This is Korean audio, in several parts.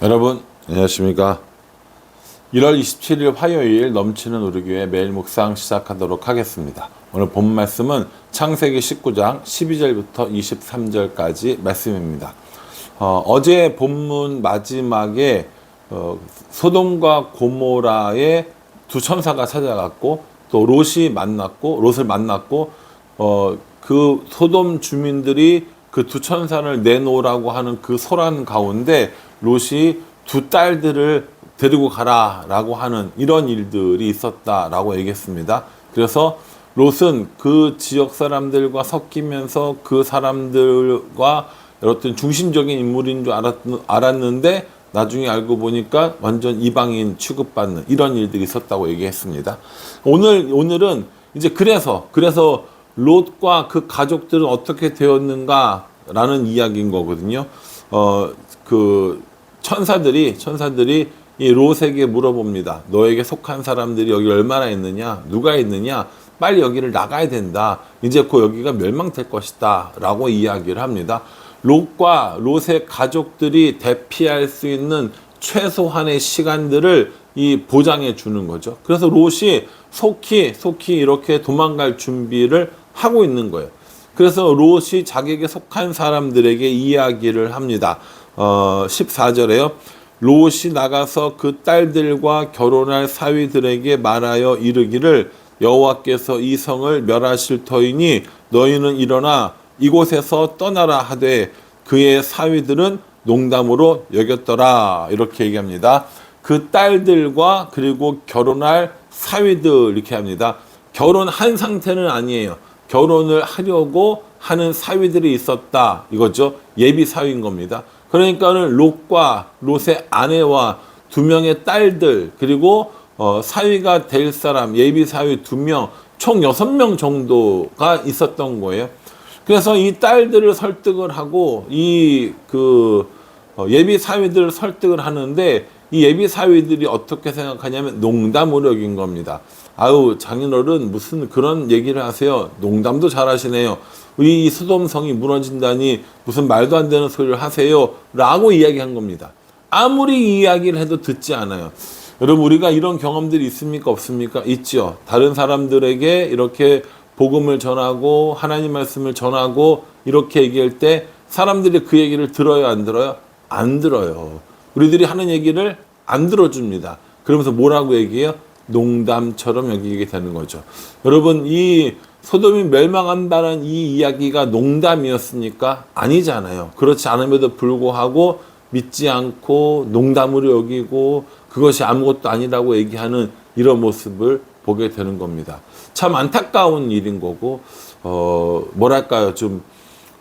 여러분 안녕하십니까. 1월 27일 화요일 넘치는 우리 교회 매일 묵상 시작하도록 하겠습니다. 오늘 본 말씀은 창세기 19장 12절부터 23절까지 말씀입니다. 어제 본문 마지막에 소돔과 고모라의 두 천사가 찾아갔고 또 롯을 만났고 그 소돔 주민들이 그 두 천사를 내놓으라고 하는 그 소란 가운데 롯이 두 딸들을 데리고 가라라고 하는 이런 일들이 있었다라고 얘기했습니다. 그래서 롯은 그 지역 사람들과 섞이면서 그 사람들과 어떤 중심적인 인물인 줄 알았는데 나중에 알고 보니까 완전 이방인 취급받는 이런 일들이 있었다고 얘기했습니다. 오늘은 이제 그래서 롯과 그 가족들은 어떻게 되었는가라는 이야기인 거거든요. 그 천사들이 이 롯에게 물어봅니다. 너에게 속한 사람들이 여기 얼마나 있느냐? 누가 있느냐? 빨리 여기를 나가야 된다. 이제 곧 여기가 멸망될 것이다. 라고 이야기를 합니다. 롯과 롯의 가족들이 대피할 수 있는 최소한의 시간들을 이 보장해 주는 거죠. 그래서 롯이 속히 이렇게 도망갈 준비를 하고 있는 거예요. 그래서 롯이 자기에게 속한 사람들에게 이야기를 합니다. 14절에요. 롯이 나가서 그 딸들과 결혼할 사위들에게 말하여 이르기를 여호와께서 이 성을 멸하실 터이니 너희는 일어나 이곳에서 떠나라 하되 그의 사위들은 농담으로 여겼더라. 이렇게 얘기합니다. 그 딸들과 그리고 결혼할 사위들 이렇게 합니다. 결혼한 상태는 아니에요. 결혼을 하려고 하는 사위들이 있었다. 이거죠. 예비 사위인 겁니다. 그러니까는 롯과 롯의 아내와 두 명의 딸들 그리고 사위가 될 사람 예비 사위 2명 총 6명 정도가 있었던 거예요. 그래서 이 딸들을 설득을 하고 예비 사위들을 설득을 하는데 이 예비 사위들이 어떻게 생각하냐면 농담으로 여긴 겁니다. 아유 장인어른 무슨 그런 얘기를 하세요. 농담도 잘하시네요. 이 소돔성이 무너진다니 무슨 말도 안 되는 소리를 하세요. 라고 이야기한 겁니다. 아무리 이야기를 해도 듣지 않아요. 여러분 우리가 이런 경험들이 있습니까? 없습니까? 있죠. 다른 사람들에게 이렇게 복음을 전하고 하나님 말씀을 전하고 이렇게 얘기할 때 사람들이 그 얘기를 들어요? 안 들어요? 안 들어요. 우리들이 하는 얘기를 안 들어줍니다. 그러면서 뭐라고 얘기해요? 농담처럼 여기게 되는 거죠. 여러분 이 소돔이 멸망한다는 이 이야기가 농담이었습니까? 아니잖아요. 그렇지 않음에도 불구하고 믿지 않고 농담으로 여기고 그것이 아무것도 아니라고 얘기하는 이런 모습을 보게 되는 겁니다. 참 안타까운 일인 거고 뭐랄까요? 좀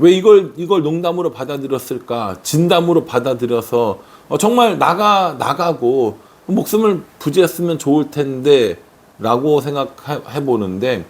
왜 이걸 농담으로 받아들였을까? 진담으로 받아들여서 정말 나가고 목숨을 부지했으면 좋을 텐데 라고 생각해 보는데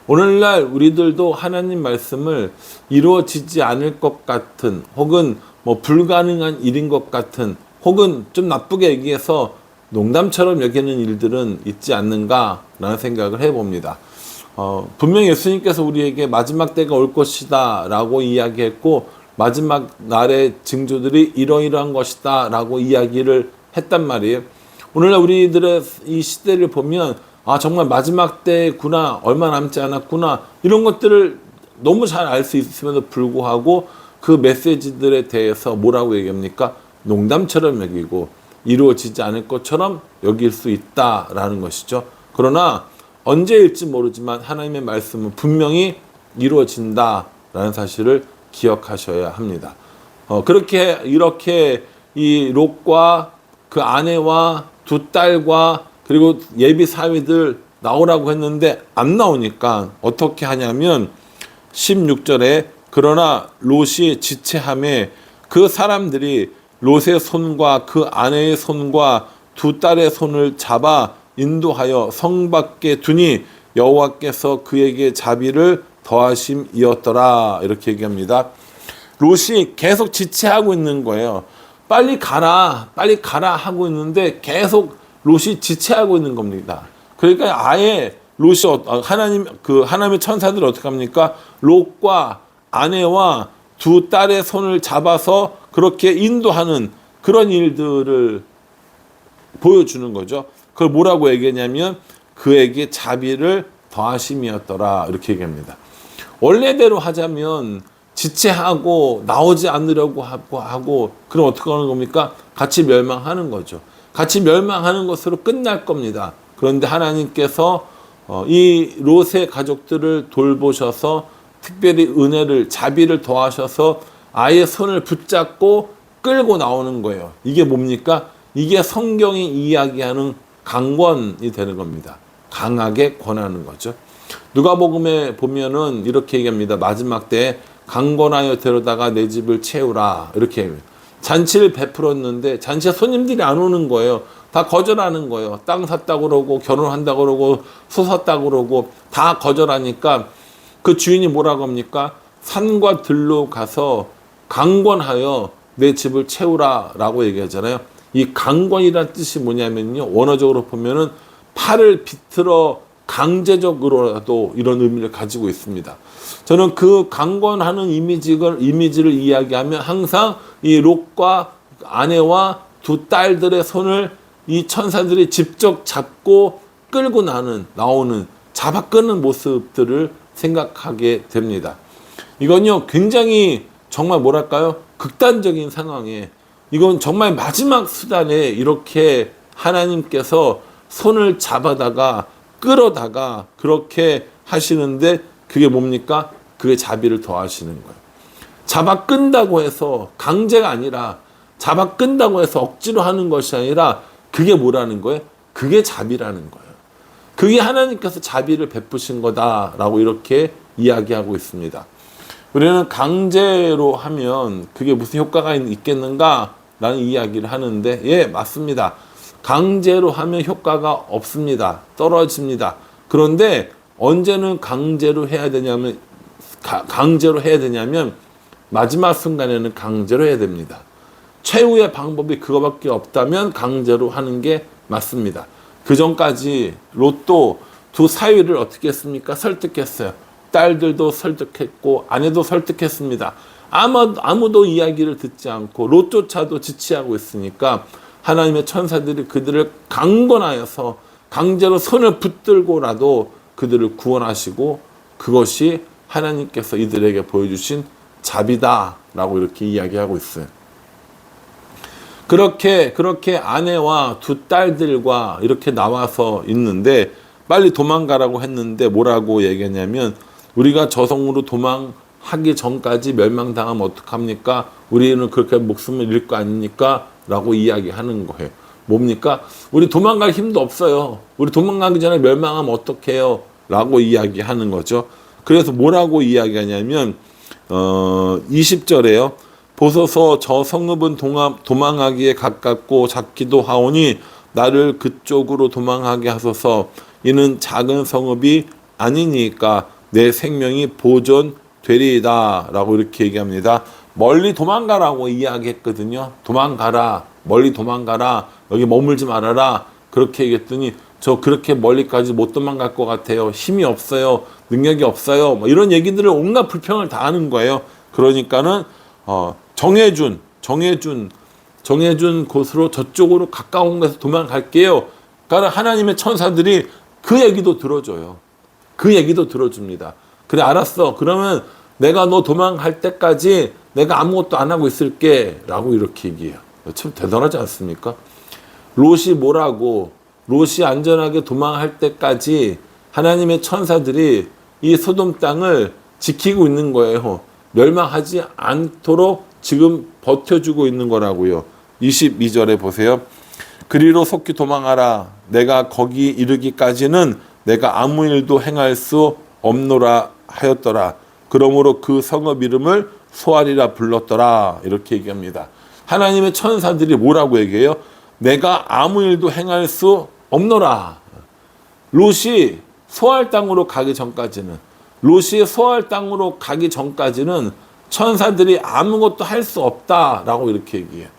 오늘날 우리들도 하나님 말씀을 이루어지지 않을 것 같은 혹은 뭐 불가능한 일인 것 같은 혹은 좀 나쁘게 얘기해서 농담처럼 여기는 일들은 있지 않는가라는 생각을 해봅니다. 분명히 예수님께서 우리에게 마지막 때가 올 것이다 라고 이야기했고 마지막 날의 징조들이 이러이러한 것이다 라고 이야기를 했단 말이에요. 오늘날 우리들의 이 시대를 보면 정말 마지막 때구나 얼마 남지 않았구나 이런 것들을 너무 잘 알 수 있음에도 불구하고 그 메시지들에 대해서 뭐라고 얘기합니까? 농담처럼 여기고 이루어지지 않을 것처럼 여길 수 있다라는 것이죠. 그러나 언제일지 모르지만 하나님의 말씀은 분명히 이루어진다라는 사실을 기억하셔야 합니다. 이렇게 이 롯과 그 아내와 두 딸과 그리고 예비 사위들 나오라고 했는데 안 나오니까 어떻게 하냐면 16절에 그러나 롯이 지체함에 그 사람들이 롯의 손과 그 아내의 손과 두 딸의 손을 잡아 인도하여 성 밖에 두니 여호와께서 그에게 자비를 더하심이었더라. 이렇게 얘기합니다. 롯이 계속 지체하고 있는 거예요. 빨리 가라 하고 있는데 계속 롯이 지체하고 있는 겁니다. 그러니까 아예 롯이 하나님의 천사들이 어떻게 합니까? 롯과 아내와 두 딸의 손을 잡아서 그렇게 인도하는 그런 일들을 보여주는 거죠. 그걸 뭐라고 얘기하냐면 그에게 자비를 더하심이었더라 이렇게 얘기합니다. 원래대로 하자면 지체하고 나오지 않으려고 하고 그럼 어떻게 하는 겁니까? 같이 멸망하는 거죠. 같이 멸망하는 것으로 끝날 겁니다. 그런데 하나님께서 이 롯의 가족들을 돌보셔서 특별히 은혜를 자비를 더하셔서 아예 손을 붙잡고 끌고 나오는 거예요. 이게 뭡니까? 이게 성경이 이야기하는 강권이 되는 겁니다. 강하게 권하는 거죠. 누가복음에 보면은 이렇게 얘기합니다. 마지막 때 강권하여 데려다가 내 집을 채우라 이렇게 얘기합니다. 잔치를 베풀었는데 잔치에 손님들이 안 오는 거예요. 다 거절하는 거예요. 땅 샀다고 그러고 결혼한다고 그러고 소 샀다고 그러고 다 거절하니까 그 주인이 뭐라고 합니까? 산과 들로 가서 강권하여 내 집을 채우라라고 얘기하잖아요. 이 강권이란 뜻이 뭐냐면요. 원어적으로 보면은 팔을 비틀어 강제적으로라도 이런 의미를 가지고 있습니다. 저는 그 강권하는 이미지를 이야기하면 항상 이 롯과 아내와 두 딸들의 손을 이 천사들이 직접 잡고 끌고 나오는 잡아 끄는 모습들을 생각하게 됩니다. 이건요 굉장히 정말 뭐랄까요 극단적인 상황에 이건 정말 마지막 수단에 이렇게 하나님께서 손을 잡아다가 끌어다가 그렇게 하시는데 그게 뭡니까? 그게 자비를 더하시는 거예요. 잡아 끈다고 해서 강제가 아니라 잡아 끈다고 해서 억지로 하는 것이 아니라 그게 뭐라는 거예요? 그게 자비라는 거예요. 그게 하나님께서 자비를 베푸신 거다라고 이렇게 이야기하고 있습니다. 우리는 강제로 하면 그게 무슨 효과가 있겠는가라는 이야기를 하는데 예, 맞습니다. 강제로 하면 효과가 없습니다. 떨어집니다. 그런데 언제는 강제로 해야 되냐면 마지막 순간에는 강제로 해야 됩니다. 최후의 방법이 그거밖에 없다면 강제로 하는 게 맞습니다. 그 전까지 롯도 두 사위를 어떻게 했습니까? 설득했어요. 딸들도 설득했고 아내도 설득했습니다. 아무도 이야기를 듣지 않고 롯조차도 지체하고 있으니까 하나님의 천사들이 그들을 강권하여서 강제로 손을 붙들고라도 그들을 구원하시고 그것이 하나님께서 이들에게 보여주신 자비다라고 이렇게 이야기하고 있어요. 그렇게 아내와 두 딸들과 이렇게 나와서 있는데 빨리 도망가라고 했는데 뭐라고 얘기했냐면 우리가 저성으로 도망하기 전까지 멸망당하면 어떡합니까? 우리는 그렇게 목숨을 잃을 거 아닙니까? 라고 이야기하는 거예요. 뭡니까? 우리 도망갈 힘도 없어요. 우리 도망가기 전에 멸망하면 어떡해요? 라고 이야기하는 거죠. 그래서 뭐라고 이야기하냐면 20절에요. 보소서 저 성읍은 도망하기에 가깝고 작기도 하오니 나를 그쪽으로 도망하게 하소서. 이는 작은 성읍이 아니니까 내 생명이 보존되리이다 라고 이렇게 얘기합니다. 멀리 도망가라고 이야기했거든요. 도망가라, 멀리 도망가라, 여기 머물지 말아라 그렇게 얘기했더니 저 그렇게 멀리까지 못 도망갈 것 같아요. 힘이 없어요. 능력이 없어요. 뭐 이런 얘기들을 온갖 불평을 다 하는 거예요. 그러니까는 정해준 곳으로 저쪽으로 가까운 곳에서 도망갈게요. 그러니까 하나님의 천사들이 그 얘기도 들어줘요. 그 얘기도 들어줍니다. 그래 알았어. 그러면 내가 너 도망갈 때까지 내가 아무것도 안 하고 있을게 라고 이렇게 얘기해요. 참 대단하지 않습니까? 롯이 안전하게 도망할 때까지 하나님의 천사들이 이 소돔 땅을 지키고 있는 거예요. 멸망하지 않도록 지금 버텨주고 있는 거라고요. 22절에 보세요. 그리로 속히 도망하라. 내가 거기 이르기까지는 내가 아무 일도 행할 수 없노라 하였더라. 그러므로 그 성읍 이름을 소알이라 불렀더라. 이렇게 얘기합니다. 하나님의 천사들이 뭐라고 얘기해요? 내가 아무 일도 행할 수 없노라. 롯이 소알 땅으로 가기 전까지는 천사들이 아무것도 할 수 없다라고 이렇게 얘기해요.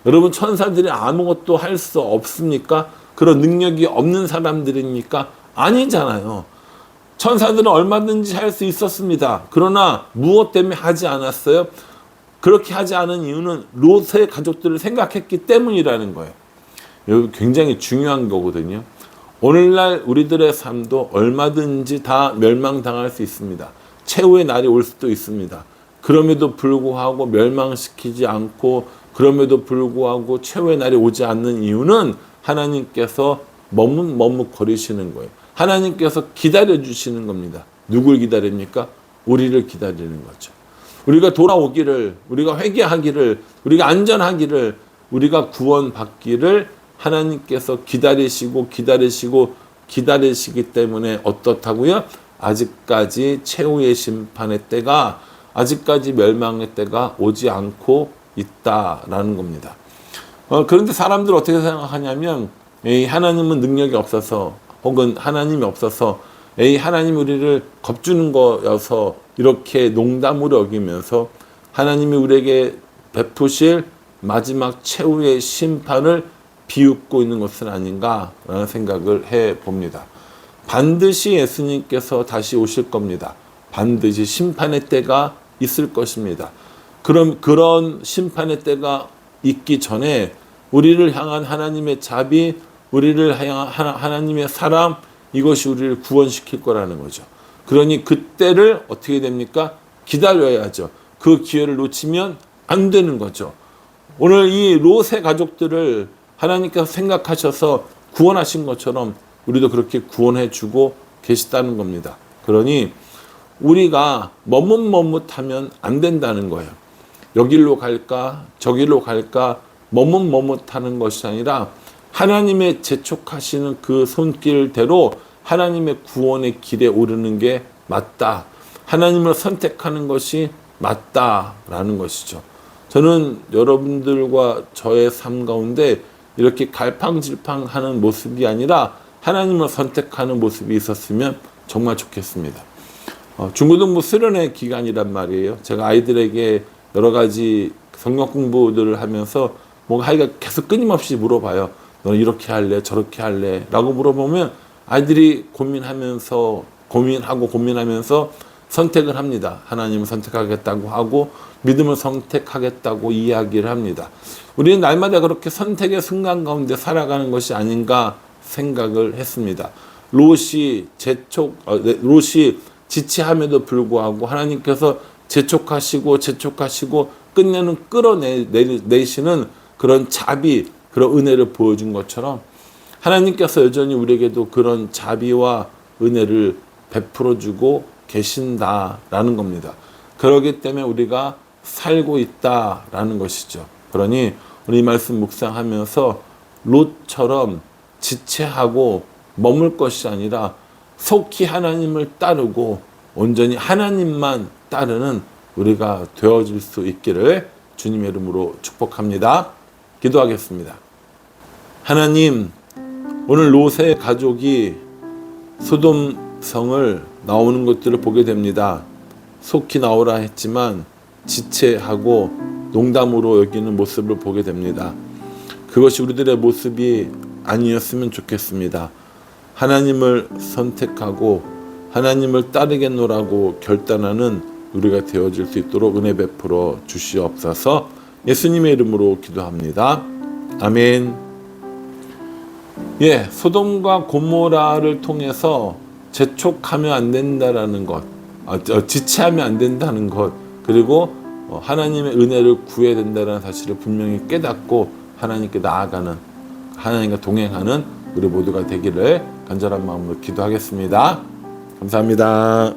여러분 천사들이 아무것도 할 수 없습니까? 그런 능력이 없는 사람들입니까? 아니잖아요. 천사들은 얼마든지 할 수 있었습니다. 그러나 무엇 때문에 하지 않았어요? 그렇게 하지 않은 이유는 롯의 가족들을 생각했기 때문이라는 거예요. 여기 굉장히 중요한 거거든요. 오늘날 우리들의 삶도 얼마든지 다 멸망당할 수 있습니다. 최후의 날이 올 수도 있습니다. 그럼에도 불구하고 멸망시키지 않고, 그럼에도 불구하고 최후의 날이 오지 않는 이유는 하나님께서 머뭇거리시는 거예요. 하나님께서 기다려주시는 겁니다. 누굴 기다립니까? 우리를 기다리는 거죠. 우리가 돌아오기를, 우리가 회개하기를, 우리가 안전하기를, 우리가 구원받기를 하나님께서 기다리시기 때문에 어떻다고요? 아직까지 최후의 심판의 때가, 아직까지 멸망의 때가 오지 않고 있다라는 겁니다. 그런데 사람들 어떻게 생각하냐면, 하나님은 능력이 없어서, 혹은 하나님이 없어서, 하나님 우리를 겁주는 거여서 이렇게 농담으로 여기면서 하나님이 우리에게 베푸실 마지막 최후의 심판을 비웃고 있는 것은 아닌가라는 생각을 해봅니다. 반드시 예수님께서 다시 오실 겁니다. 반드시 심판의 때가 있을 것입니다. 그런 심판의 때가 있기 전에 우리를 향한 하나님의 자비, 우리를 향한 하나님의 사랑, 이것이 우리를 구원시킬 거라는 거죠. 그러니 그때를 어떻게 됩니까? 기다려야죠. 그 기회를 놓치면 안 되는 거죠. 오늘 이 롯의 가족들을 하나님께서 생각하셔서 구원하신 것처럼 우리도 그렇게 구원해 주고 계시다는 겁니다. 그러니 우리가 머뭇머뭇하면 안 된다는 거예요. 여길로 갈까 저길로 갈까 머뭇머뭇하는 것이 아니라 하나님의 재촉하시는 그 손길대로 하나님의 구원의 길에 오르는 게 맞다. 하나님을 선택하는 것이 맞다라는 것이죠. 저는 여러분들과 저의 삶 가운데 이렇게 갈팡질팡하는 모습이 아니라 하나님을 선택하는 모습이 있었으면 정말 좋겠습니다. 중고등부 수련회 기간이란 말이에요. 제가 아이들에게 여러 가지 성경 공부들을 하면서 뭔가 아이가 계속 끊임없이 물어봐요. 너는 이렇게 할래? 저렇게 할래? 라고 물어보면 아이들이 고민하면서 선택을 합니다. 하나님을 선택하겠다고 하고 믿음을 선택하겠다고 이야기를 합니다. 우리는 날마다 그렇게 선택의 순간 가운데 살아가는 것이 아닌가 생각을 했습니다. 롯이 지체함에도 불구하고 하나님께서 재촉하시고 끝내는 끌어내시는 그런 자비, 그런 은혜를 보여준 것처럼 하나님께서 여전히 우리에게도 그런 자비와 은혜를 베풀어주고 계신다라는 겁니다. 그렇기 때문에 우리가 살고 있다라는 것이죠. 그러니 우리 말씀 묵상하면서 롯처럼 지체하고 머물 것이 아니라 속히 하나님을 따르고 온전히 하나님만 따르는 우리가 되어질 수 있기를 주님의 이름으로 축복합니다. 기도하겠습니다. 하나님, 오늘 롯의 가족이 소돔성을 나오는 것들을 보게 됩니다. 속히 나오라 했지만 지체하고 농담으로 여기는 모습을 보게 됩니다. 그것이 우리들의 모습이 아니었으면 좋겠습니다. 하나님을 선택하고 하나님을 따르겠노라고 결단하는 우리가 되어질 수 있도록 은혜 베풀어 주시옵소서. 예수님의 이름으로 기도합니다. 아멘. 소돔과 고모라를 통해서 재촉하면 안 된다라는 것, 지체하면 안 된다는 것, 그리고 하나님의 은혜를 구해야 된다는 사실을 분명히 깨닫고 하나님께 나아가는, 하나님과 동행하는 우리 모두가 되기를 간절한 마음으로 기도하겠습니다. 감사합니다.